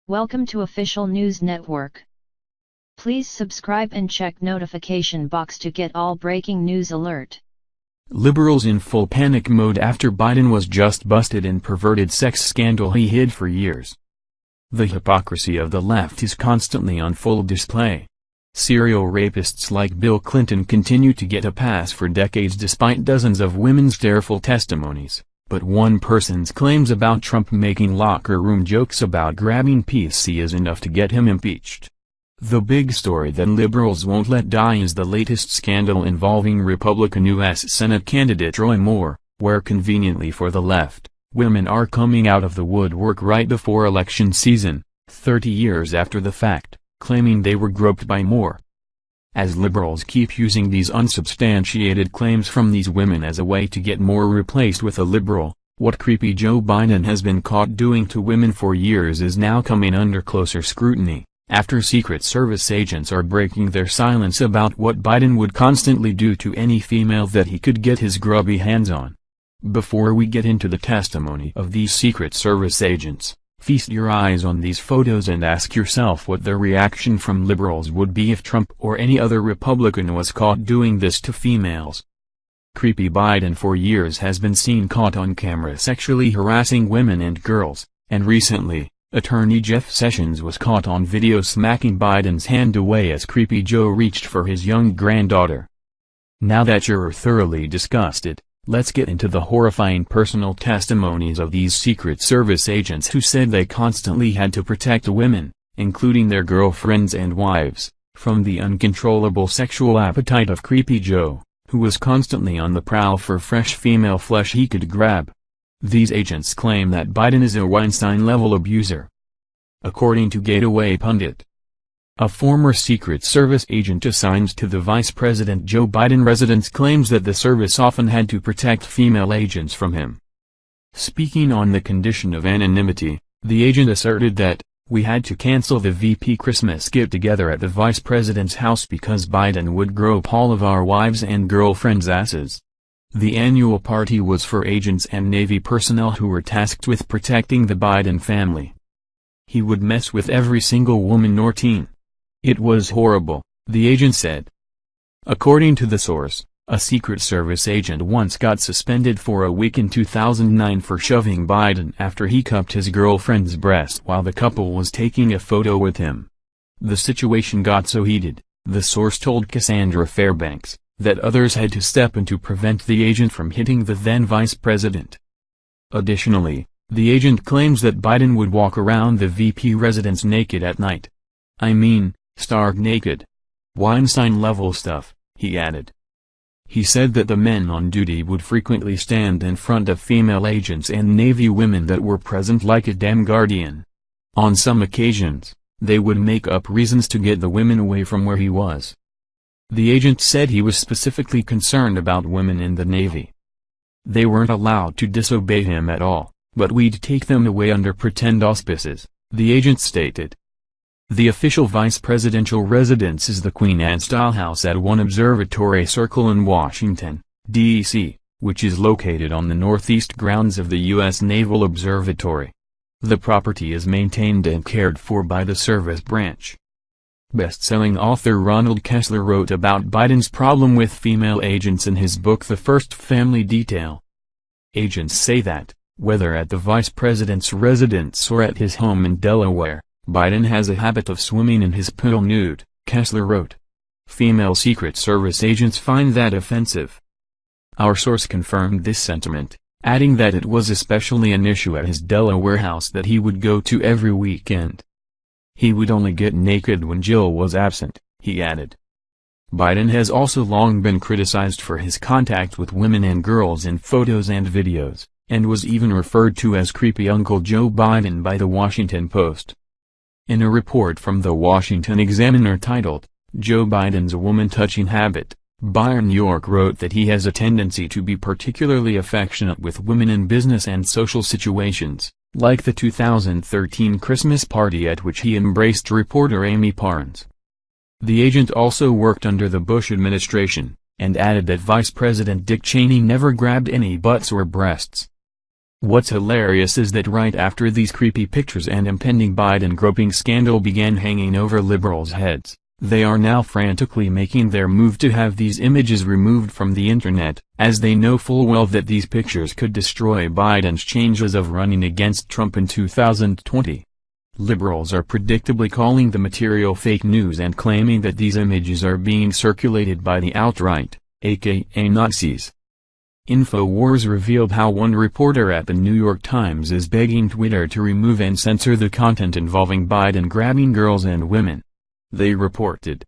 Welcome to Official News Network. Please subscribe and check notification box to get all breaking news alert. Liberals in full panic mode after Biden was just busted in perverted sex scandal he hid for years. The hypocrisy of the left is constantly on full display. Serial rapists like Bill Clinton continue to get a pass for decades despite dozens of women's tearful testimonies. But one person's claims about Trump making locker room jokes about grabbing PC is enough to get him impeached. The big story that liberals won't let die is the latest scandal involving Republican U.S. Senate candidate Roy Moore, where conveniently for the left, women are coming out of the woodwork right before election season, 30 years after the fact, claiming they were groped by Moore. As liberals keep using these unsubstantiated claims from these women as a way to get Moore replaced with a liberal, what creepy Joe Biden has been caught doing to women for years is now coming under closer scrutiny, after Secret Service agents are breaking their silence about what Biden would constantly do to any female that he could get his grubby hands on. Before we get into the testimony of these Secret Service agents, feast your eyes on these photos and ask yourself what the reaction from liberals would be if Trump or any other Republican was caught doing this to females. Creepy Biden for years has been seen caught on camera sexually harassing women and girls, and recently, Attorney Jeff Sessions was caught on video smacking Biden's hand away as Creepy Joe reached for his young granddaughter. Now that you're thoroughly disgusted, let's get into the horrifying personal testimonies of these Secret Service agents who said they constantly had to protect women, including their girlfriends and wives, from the uncontrollable sexual appetite of Creepy Joe, who was constantly on the prowl for fresh female flesh he could grab. These agents claim that Biden is a Weinstein-level abuser. According to Gateway Pundit, a former Secret Service agent assigned to the Vice President Joe Biden residence claims that the service often had to protect female agents from him. Speaking on the condition of anonymity, the agent asserted that, "We had to cancel the VP Christmas get-together at the Vice President's house because Biden would grope all of our wives and girlfriends' asses. The annual party was for agents and Navy personnel who were tasked with protecting the Biden family. He would mess with every single woman or teen. It was horrible," the agent said. According to the source, a Secret Service agent once got suspended for a week in 2009 for shoving Biden after he cupped his girlfriend's breast while the couple was taking a photo with him. The situation got so heated, the source told Cassandra Fairbanks, that others had to step in to prevent the agent from hitting the then vice president. Additionally, the agent claims that Biden would walk around the VP residence naked at night. "I mean, stark naked. Weinstein-level stuff," he added. He said that the men on duty would frequently stand in front of female agents and Navy women that were present like a damn guardian. On some occasions, they would make up reasons to get the women away from where he was. The agent said he was specifically concerned about women in the Navy. "They weren't allowed to disobey him at all, but we'd take them away under pretend auspices," the agent stated. The official vice presidential residence is the Queen Anne-style house at One Observatory Circle in Washington, D.C., which is located on the northeast grounds of the U.S. Naval Observatory. The property is maintained and cared for by the service branch. Best-selling author Ronald Kessler wrote about Biden's problem with female agents in his book The First Family Detail. Agents say that, whether at the vice president's residence or at his home in Delaware, Biden has a habit of swimming in his pool nude, Kessler wrote. Female Secret Service agents find that offensive. Our source confirmed this sentiment, adding that it was especially an issue at his Delaware house that he would go to every weekend. He would only get naked when Jill was absent, he added. Biden has also long been criticized for his contact with women and girls in photos and videos, and was even referred to as creepy Uncle Joe Biden by the Washington Post. In a report from the Washington Examiner titled, "Joe Biden's Woman-Touching Habit," Byron York wrote that he has a tendency to be particularly affectionate with women in business and social situations, like the 2013 Christmas party at which he embraced reporter Amy Parnes. The agent also worked under the Bush administration, and added that Vice President Dick Cheney never grabbed any butts or breasts. What's hilarious is that right after these creepy pictures and impending Biden groping scandal began hanging over liberals' heads, they are now frantically making their move to have these images removed from the internet, as they know full well that these pictures could destroy Biden's chances of running against Trump in 2020. Liberals are predictably calling the material fake news and claiming that these images are being circulated by the alt-right, aka Nazis. InfoWars revealed how one reporter at the New York Times is begging Twitter to remove and censor the content involving Biden grabbing girls and women. They reported.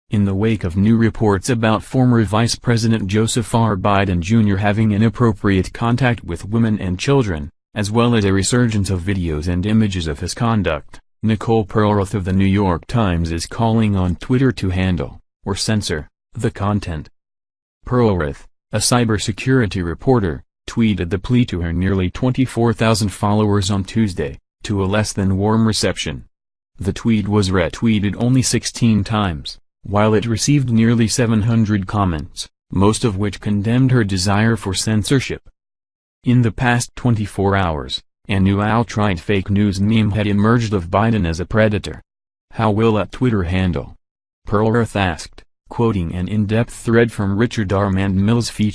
In the wake of new reports about former Vice President Joseph R. Biden Jr. having inappropriate contact with women and children, as well as a resurgence of videos and images of his conduct, Nicole Perlroth of the New York Times is calling on Twitter to handle, or censor, the content. Perlroth, a cybersecurity reporter, tweeted the plea to her nearly 24,000 followers on Tuesday, to a less than warm reception. The tweet was retweeted only 16 times, while it received nearly 700 comments, most of which condemned her desire for censorship. In the past 24 hours, a new alt-right fake news meme had emerged of Biden as a predator. How will a Twitter handle? Perlroth asked, quoting an in-depth thread from Richard R. Mandmill's feature.